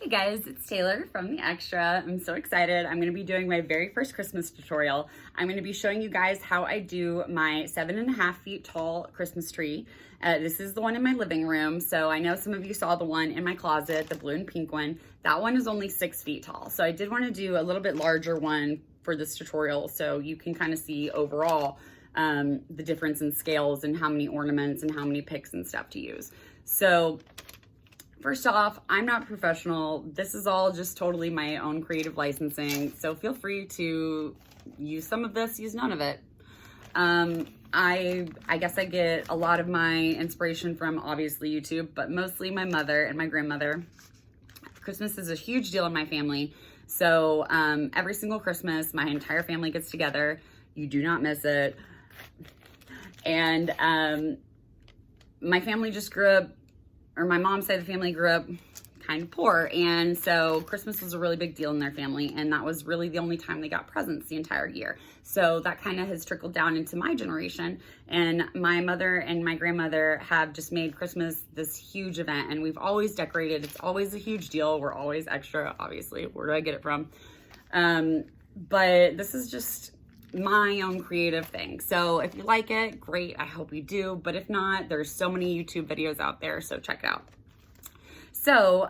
Hey guys, it's Taylor from The Extra. I'm so excited. I'm gonna be doing my very first Christmas tutorial. I'm gonna be showing you guys how I do my 7.5 feet tall Christmas tree. This is the one in my living room. So I know some of you saw the one in my closet, the blue and pink one. That one is only 6 feet tall. So I did wanna do a little bit larger one for this tutorial so you can kind of see overall the difference in scales and how many ornaments and how many picks and stuff to use. So first off, I'm not professional. This is all just totally my own creative licensing. So feel free to use some of this, use none of it. I guess I get a lot of my inspiration from obviously YouTube, but mostly my mother and my grandmother. Christmas is a huge deal in my family. So every single Christmas, my entire family gets together. You do not miss it. And my family just grew up, or my mom's side of the family grew up kind of poor. And so Christmas was a really big deal in their family. And that was really the only time they got presents the entire year. So that kind of has trickled down into my generation. And my mother and my grandmother have just made Christmas this huge event. And we've always decorated. It's always a huge deal. We're always extra, obviously. Where do I get it from? But this is just my own creative thing. So if you like it, great. I hope you do. But if not, there's so many YouTube videos out there. So check it out. So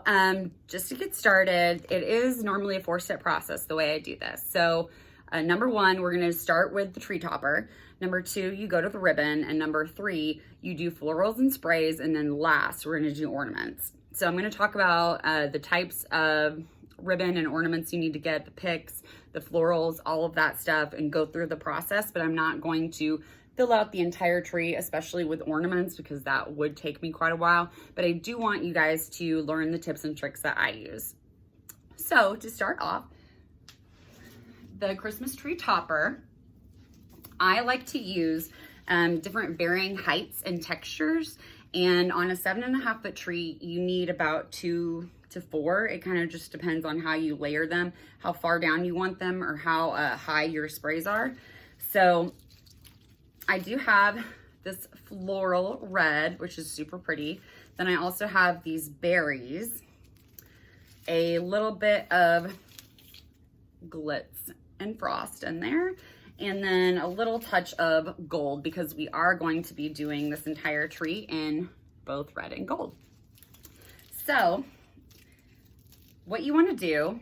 just to get started, it is normally a 4-step process the way I do this. So number 1, we're going to start with the tree topper. Number 2, you go to the ribbon. And number 3, you do florals and sprays. And then last, we're going to do ornaments. So I'm going to talk about the types of ribbon and ornaments you need to get, the picks, the florals, all of that stuff, and go through the process. But I'm not going to fill out the entire tree, especially with ornaments, because that would take me quite a while. But I do want you guys to learn the tips and tricks that I use. So to start off, the Christmas tree topper, I like to use different varying heights and textures. And on a 7.5 foot tree, you need about 2 to 4. It kind of just depends on how you layer them, how far down you want them, or how high your sprays are. So I do have this floral red, which is super pretty. Then I also have these berries, a little bit of glitz and frost in there, and then a little touch of gold, because we are going to be doing this entire tree in both red and gold. So what you want to do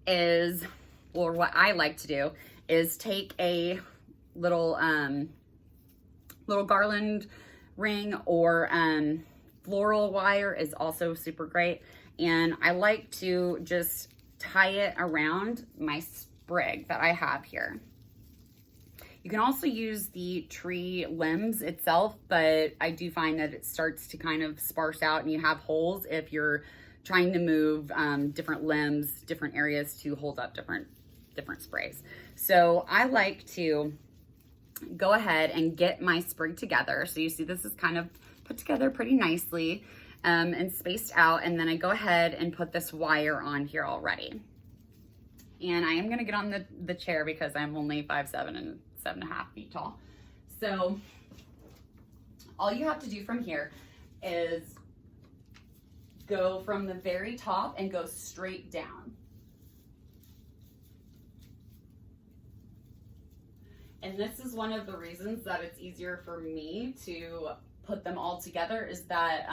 is, or what I like to do, is take a little garland ring, or floral wire is also super great. And I like to just tie it around my sprig that I have here. You can also use the tree limbs itself, but I do find that it starts to kind of sparse out and you have holes if you're trying to move different limbs, different areas to hold up different sprays. So I like to go ahead and get my sprig together. So you see this is kind of put together pretty nicely and spaced out. And then I go ahead and put this wire on here already. And I am going to get on the chair because I'm only 5'7" and 7.5 feet tall. So all you have to do from here is go from the very top and go straight down. And this is one of the reasons that it's easier for me to put them all together, is that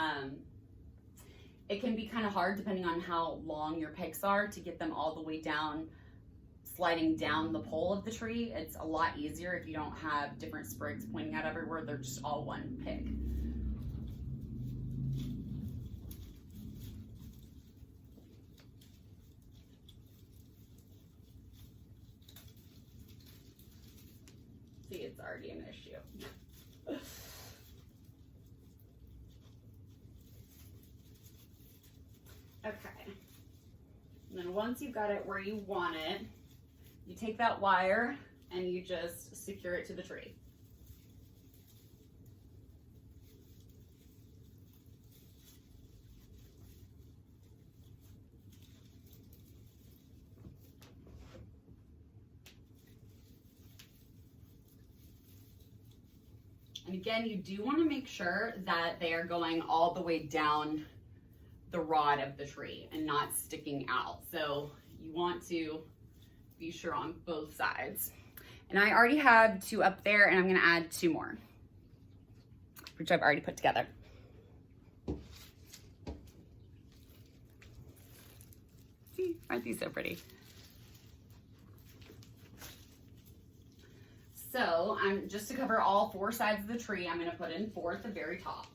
it can be kind of hard depending on how long your picks are to get them all the way down, sliding down the pole of the tree. It's a lot easier if you don't have different sprigs pointing out everywhere. They're just all one pick. See, it's already an issue. Okay. And then once you've got it where you want it, you take that wire and you just secure it to the tree. And again, you do want to make sure that they are going all the way down the rod of the tree and not sticking out. So you want to be sure on both sides. And I already have 2 up there, and I'm gonna add 2 more, which I've already put together. See, aren't these so pretty? So I'm just to cover all 4 sides of the tree, I'm gonna put in 4 at the very top.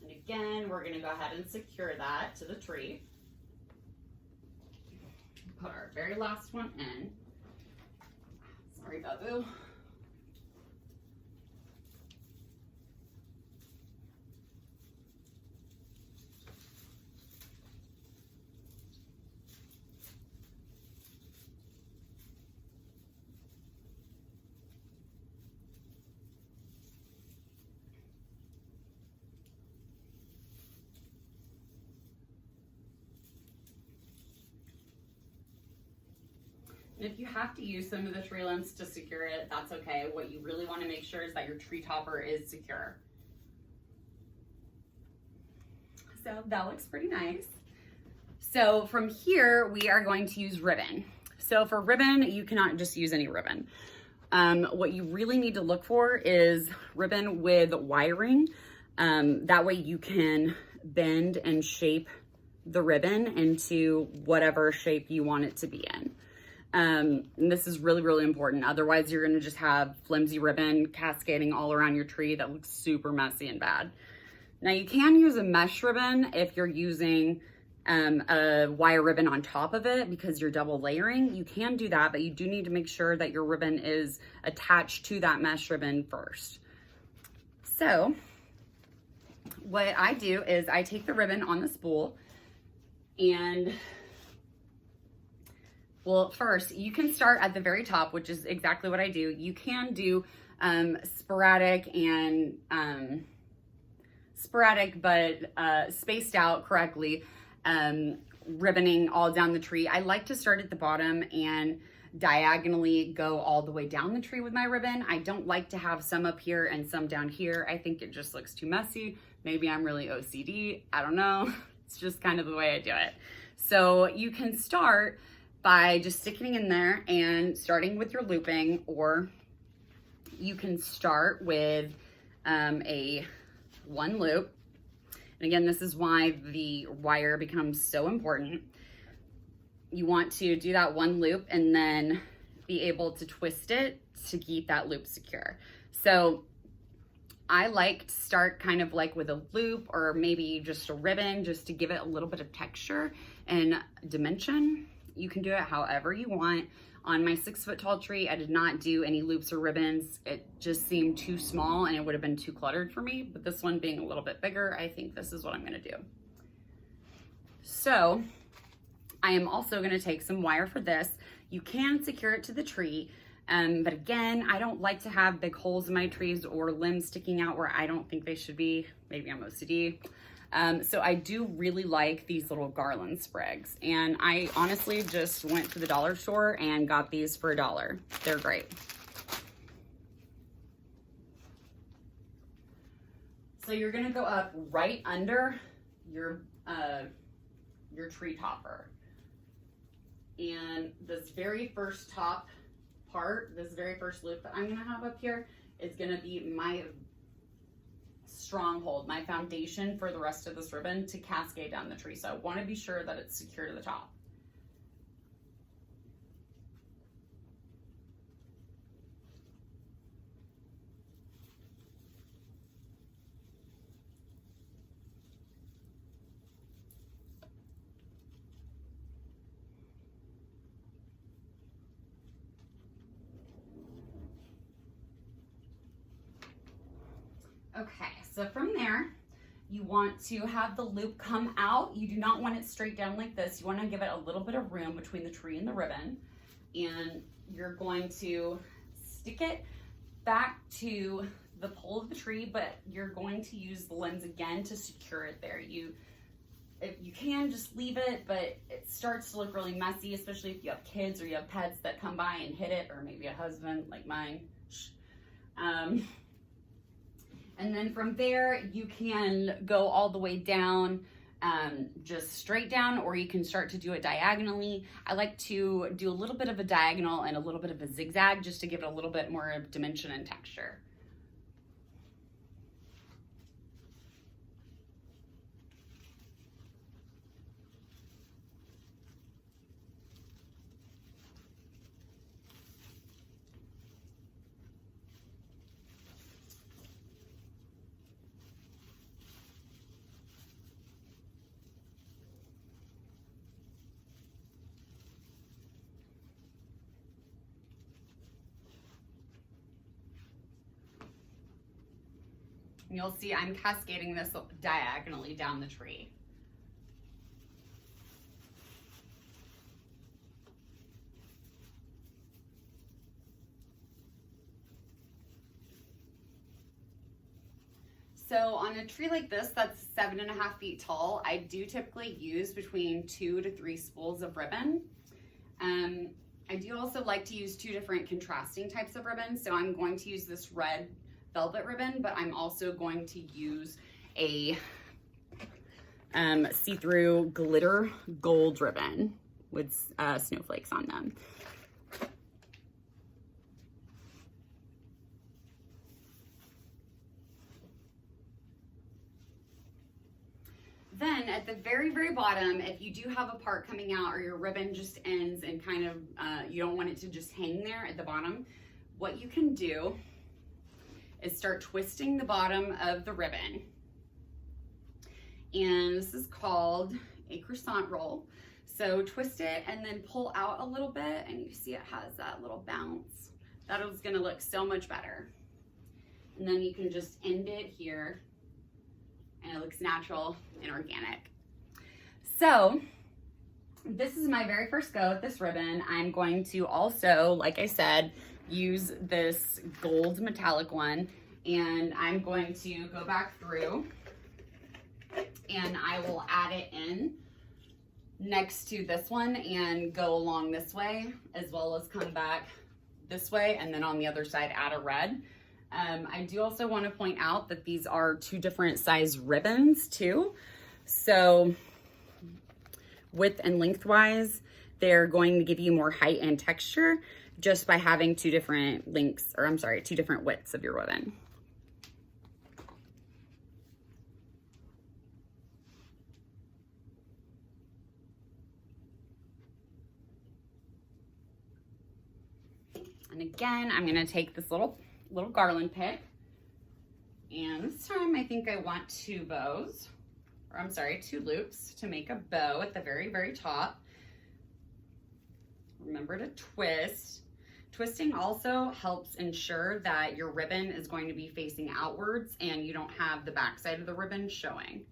And again, we're gonna go ahead and secure that to the tree. Put our very last one in. Sorry, Babu. And if you have to use some of the tree limbs to secure it, that's okay. What you really want to make sure is that your tree topper is secure. So that looks pretty nice. So from here, we are going to use ribbon. So for ribbon, you cannot just use any ribbon. What you really need to look for is ribbon with wiring. That way you can bend and shape the ribbon into whatever shape you want it to be in. And this is really, really important. Otherwise, you're going to just have flimsy ribbon cascading all around your tree that looks super messy and bad. Now, you can use a mesh ribbon if you're using a wire ribbon on top of it because you're double layering. You can do that, but you do need to make sure that your ribbon is attached to that mesh ribbon first. So what I do is I take the ribbon on the spool and well, first, you can start at the very top, which is exactly what I do. You can do sporadic but spaced out correctly, ribboning all down the tree. I like to start at the bottom and diagonally go all the way down the tree with my ribbon. I don't like to have some up here and some down here. I think it just looks too messy. Maybe I'm really OCD. I don't know. It's just kind of the way I do it. So you can start by just sticking in there and starting with your looping, or you can start with a 1 loop. And again, this is why the wire becomes so important. You want to do that 1 loop and then be able to twist it to keep that loop secure. So I like to start kind of like with a loop or maybe just a ribbon just to give it a little bit of texture and dimension. You can do it however you want. On my 6-foot tall tree, I did not do any loops or ribbons. It just seemed too small and it would have been too cluttered for me. But this one being a little bit bigger, I think this is what I'm gonna do. So I am also gonna take some wire for this. You can secure it to the tree, but again, I don't like to have big holes in my trees or limbs sticking out where I don't think they should be. Maybe I'm OCD. So I do really like these little garland sprigs, and I honestly just went to the dollar store and got these for $1. They're great. So you're gonna go up right under your tree topper. And this very first top part, this very first loop that I'm gonna have up here is gonna be my stronghold, my foundation for the rest of this ribbon to cascade down the tree. So I want to be sure that it's secure to the top. Okay, so from there, you want to have the loop come out. You do not want it straight down like this. You want to give it a little bit of room between the tree and the ribbon. And you're going to stick it back to the pole of the tree, but you're going to use the limbs again to secure it there. You if you can, just leave it, but it starts to look really messy, especially if you have kids or you have pets that come by and hit it, or maybe a husband like mine. And then from there, you can go all the way down, just straight down, or you can start to do it diagonally. I like to do a little bit of a diagonal and a little bit of a zigzag just to give it a little bit more dimension and texture. And you'll see I'm cascading this diagonally down the tree. So on a tree like this, that's 7.5 feet tall, I do typically use between 2 to 3 spools of ribbon. I do also like to use 2 different contrasting types of ribbon. So I'm going to use this red velvet ribbon, but I'm also going to use a see-through glitter gold ribbon with snowflakes on them. Then at the very, very bottom, if you do have a part coming out or your ribbon just ends and kind of, you don't want it to just hang there at the bottom, what you can do is start twisting the bottom of the ribbon. And this is called a croissant roll. So twist it and then pull out a little bit, and you see it has that little bounce. That is gonna look so much better. And then you can just end it here, and it looks natural and organic. So this is my very first go at this ribbon. I'm going to also, like I said, use this gold metallic one, and I'm going to go back through and I will add it in next to this one and go along this way, as well as come back this way, and then on the other side add a red. I do also want to point out that these are 2 different size ribbons too. So width and lengthwise, they're going to give you more height and texture just by having 2 different lengths, or I'm sorry, 2 different widths of your ribbon. And again, I'm gonna take this little garland pick, and this time I think I want 2 bows, or I'm sorry, 2 loops to make a bow at the very, very top. Remember to twist. Twisting also helps ensure that your ribbon is going to be facing outwards and you don't have the back side of the ribbon showing.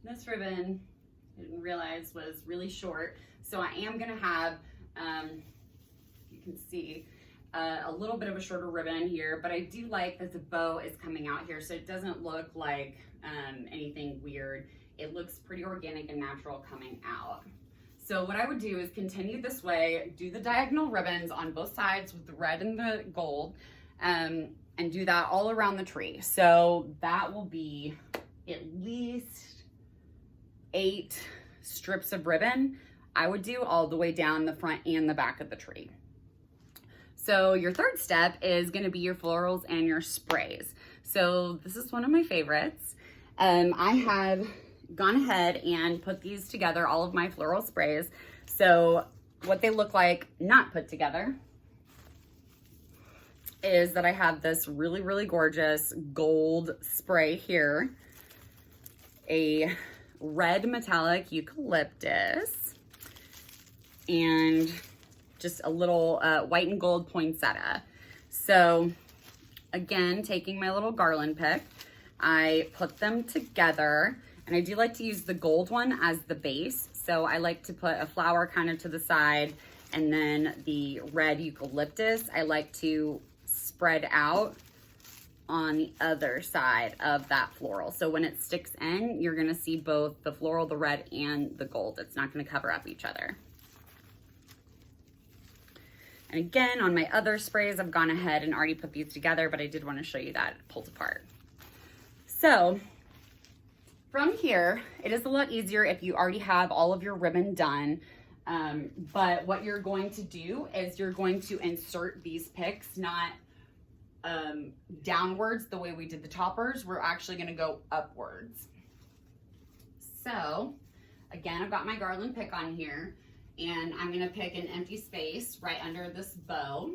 This ribbon, I didn't realize, was really short, so I am gonna have, you can see, a little bit of a shorter ribbon here, but I do like that the bow is coming out here, so it doesn't look like anything weird. It looks pretty organic and natural coming out. So what I would do is continue this way, do the diagonal ribbons on both sides with the red and the gold, and do that all around the tree. So that will be at least 8 strips of ribbon I would do all the way down the front and the back of the tree. So your third step is gonna be your florals and your sprays. So this is one of my favorites. I have gone ahead and put these together, all of my floral sprays. So what they look like not put together is that I have this really, really gorgeous gold spray here, a red metallic eucalyptus, and just a little white and gold poinsettia. So again, taking my little garland pick, I put them together, and I do like to use the gold one as the base. So I like to put a flower kind of to the side, and then the red eucalyptus I like to spread out on the other side of that floral. So when it sticks in, you're gonna see both the floral, the red, and the gold. It's not gonna cover up each other. And again, on my other sprays, I've gone ahead and already put these together, but I did want to show you that pulled apart. So from here, it is a lot easier if you already have all of your ribbon done. But what you're going to do is you're going to insert these picks, not downwards the way we did the toppers. We're actually going to go upwards. So again, I've got my garland pick on here, and I'm going to pick an empty space right under this bow.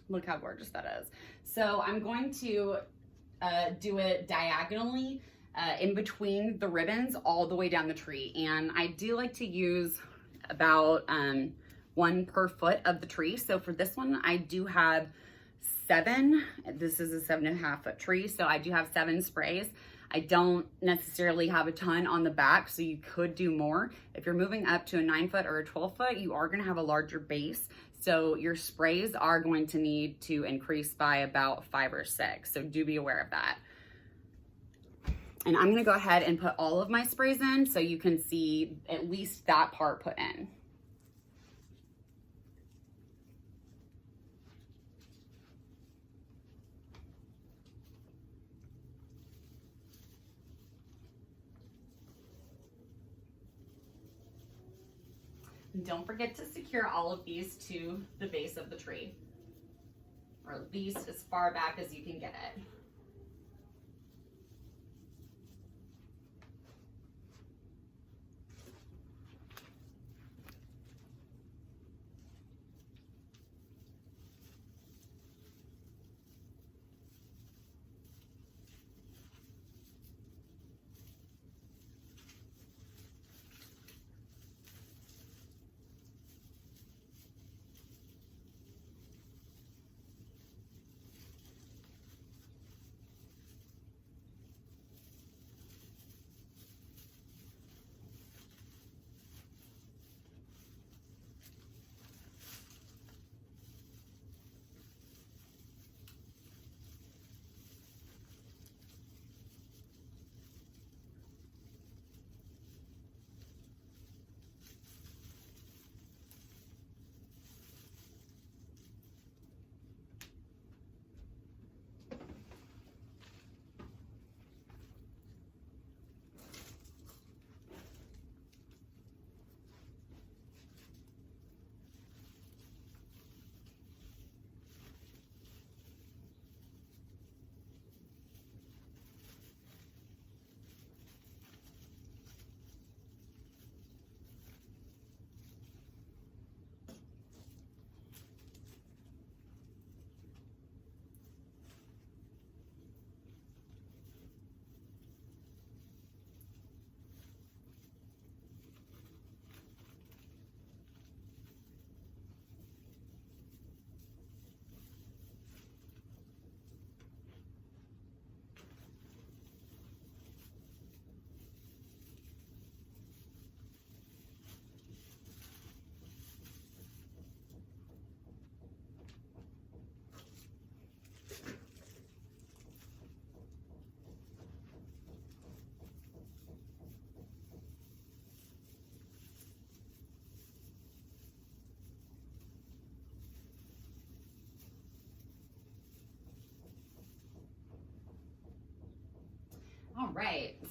Look how gorgeous that is. So I'm going to do it diagonally in between the ribbons all the way down the tree. And I do like to use about 1 per foot of the tree. So for this one, I do have 7. This is a 7.5 foot tree, so I do have 7 sprays. I don't necessarily have a ton on the back, so you could do more. If you're moving up to a 9 foot or a 12 foot, you are gonna have a larger base. So your sprays are going to need to increase by about 5 or 6. So do be aware of that. And I'm gonna go ahead and put all of my sprays in so you can see at least that part put in. And don't forget to secure all of these to the base of the tree, or at least as far back as you can get it.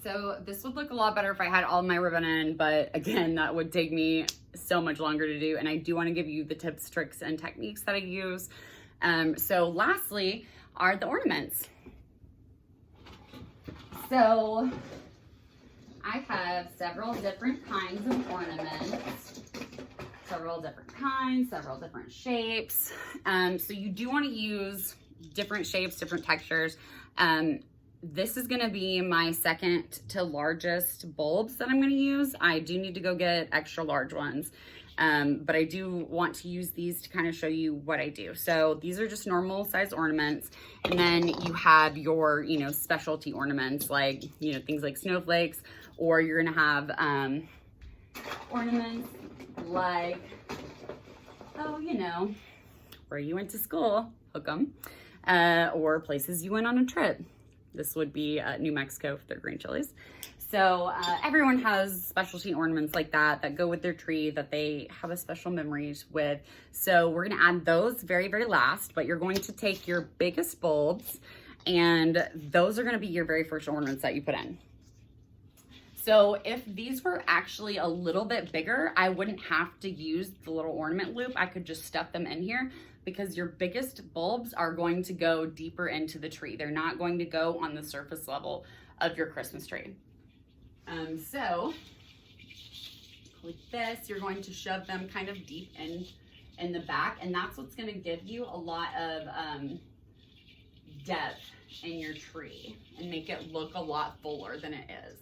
So this would look a lot better if I had all my ribbon in, but again, that would take me so much longer to do. And I do want to give you the tips, tricks, and techniques that I use. So lastly are the ornaments. So I have several different kinds of ornaments, several different kinds, several different shapes. So you do want to use different shapes, different textures. This is going to be my second to largest bulbs that I'm going to use. I do need to go get extra large ones. But I do want to use these to kind of show you what I do. So these are just normal size ornaments. And then you have your, specialty ornaments, like, things like snowflakes, or you're going to have, ornaments like, where you went to school, hook 'em, or places you went on a trip. This would be New Mexico for their green chilies. So everyone has specialty ornaments like that go with their tree that they have a special memories with. So we're gonna add those very, very last, but you're going to take your biggest bulbs and those are gonna be your very first ornaments that you put in. So if these were actually a little bit bigger, I wouldn't have to use the little ornament loop. I could just stuff them in here because your biggest bulbs are going to go deeper into the tree. They're not going to go on the surface level of your Christmas tree. So with this, you're going to shove them kind of deep in the back, and that's what's going to give you a lot of depth in your tree and make it look a lot fuller than it is.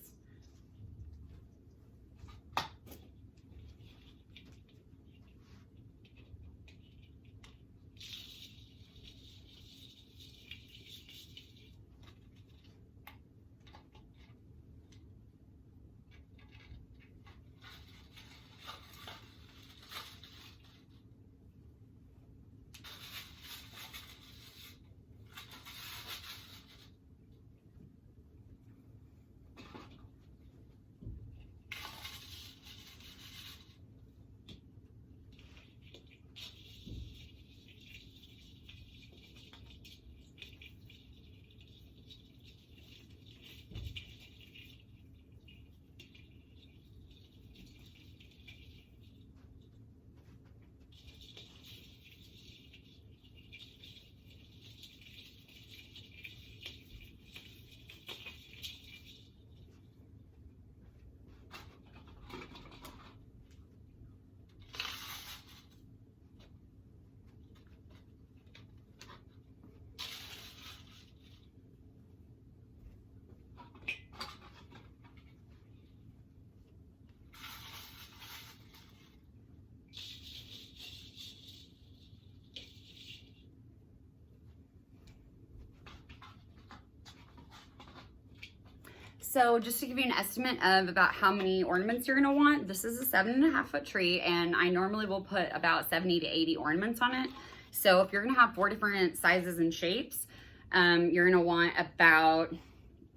So just to give you an estimate of about how many ornaments you're gonna want, this is a 7.5 foot tree and I normally will put about 70 to 80 ornaments on it. So if you're gonna have 4 different sizes and shapes, you're gonna want about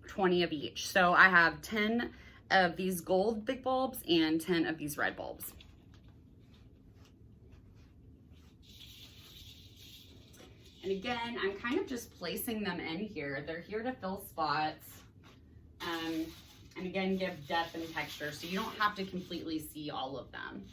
20 of each. So I have 10 of these gold big bulbs and 10 of these red bulbs. And again, I'm kind of just placing them in here. They're here to fill spots. And again, give depth and texture, so you don't have to completely see all of them.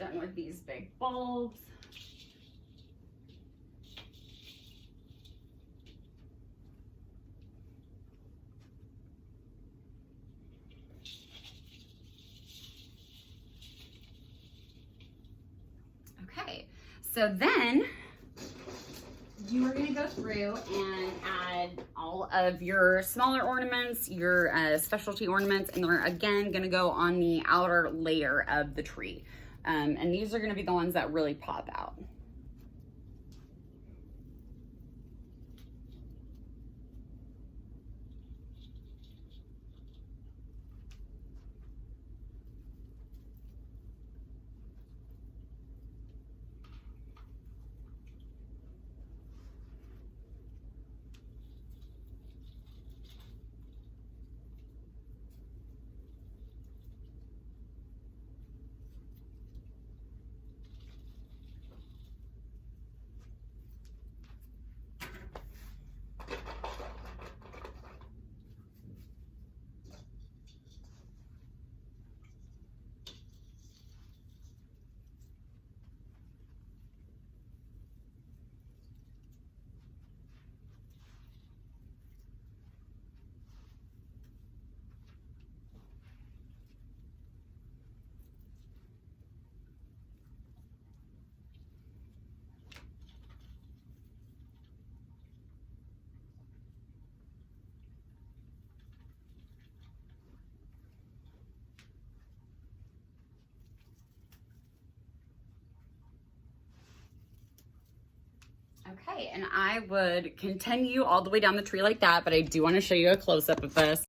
done with these big bulbs. Okay, so then you are gonna go through and add all of your smaller ornaments, your specialty ornaments, and they're again gonna go on the outer layer of the tree. And these are gonna be the ones that really pop out. Okay, and I would continue all the way down the tree like that, but I do want to show you a close-up of this.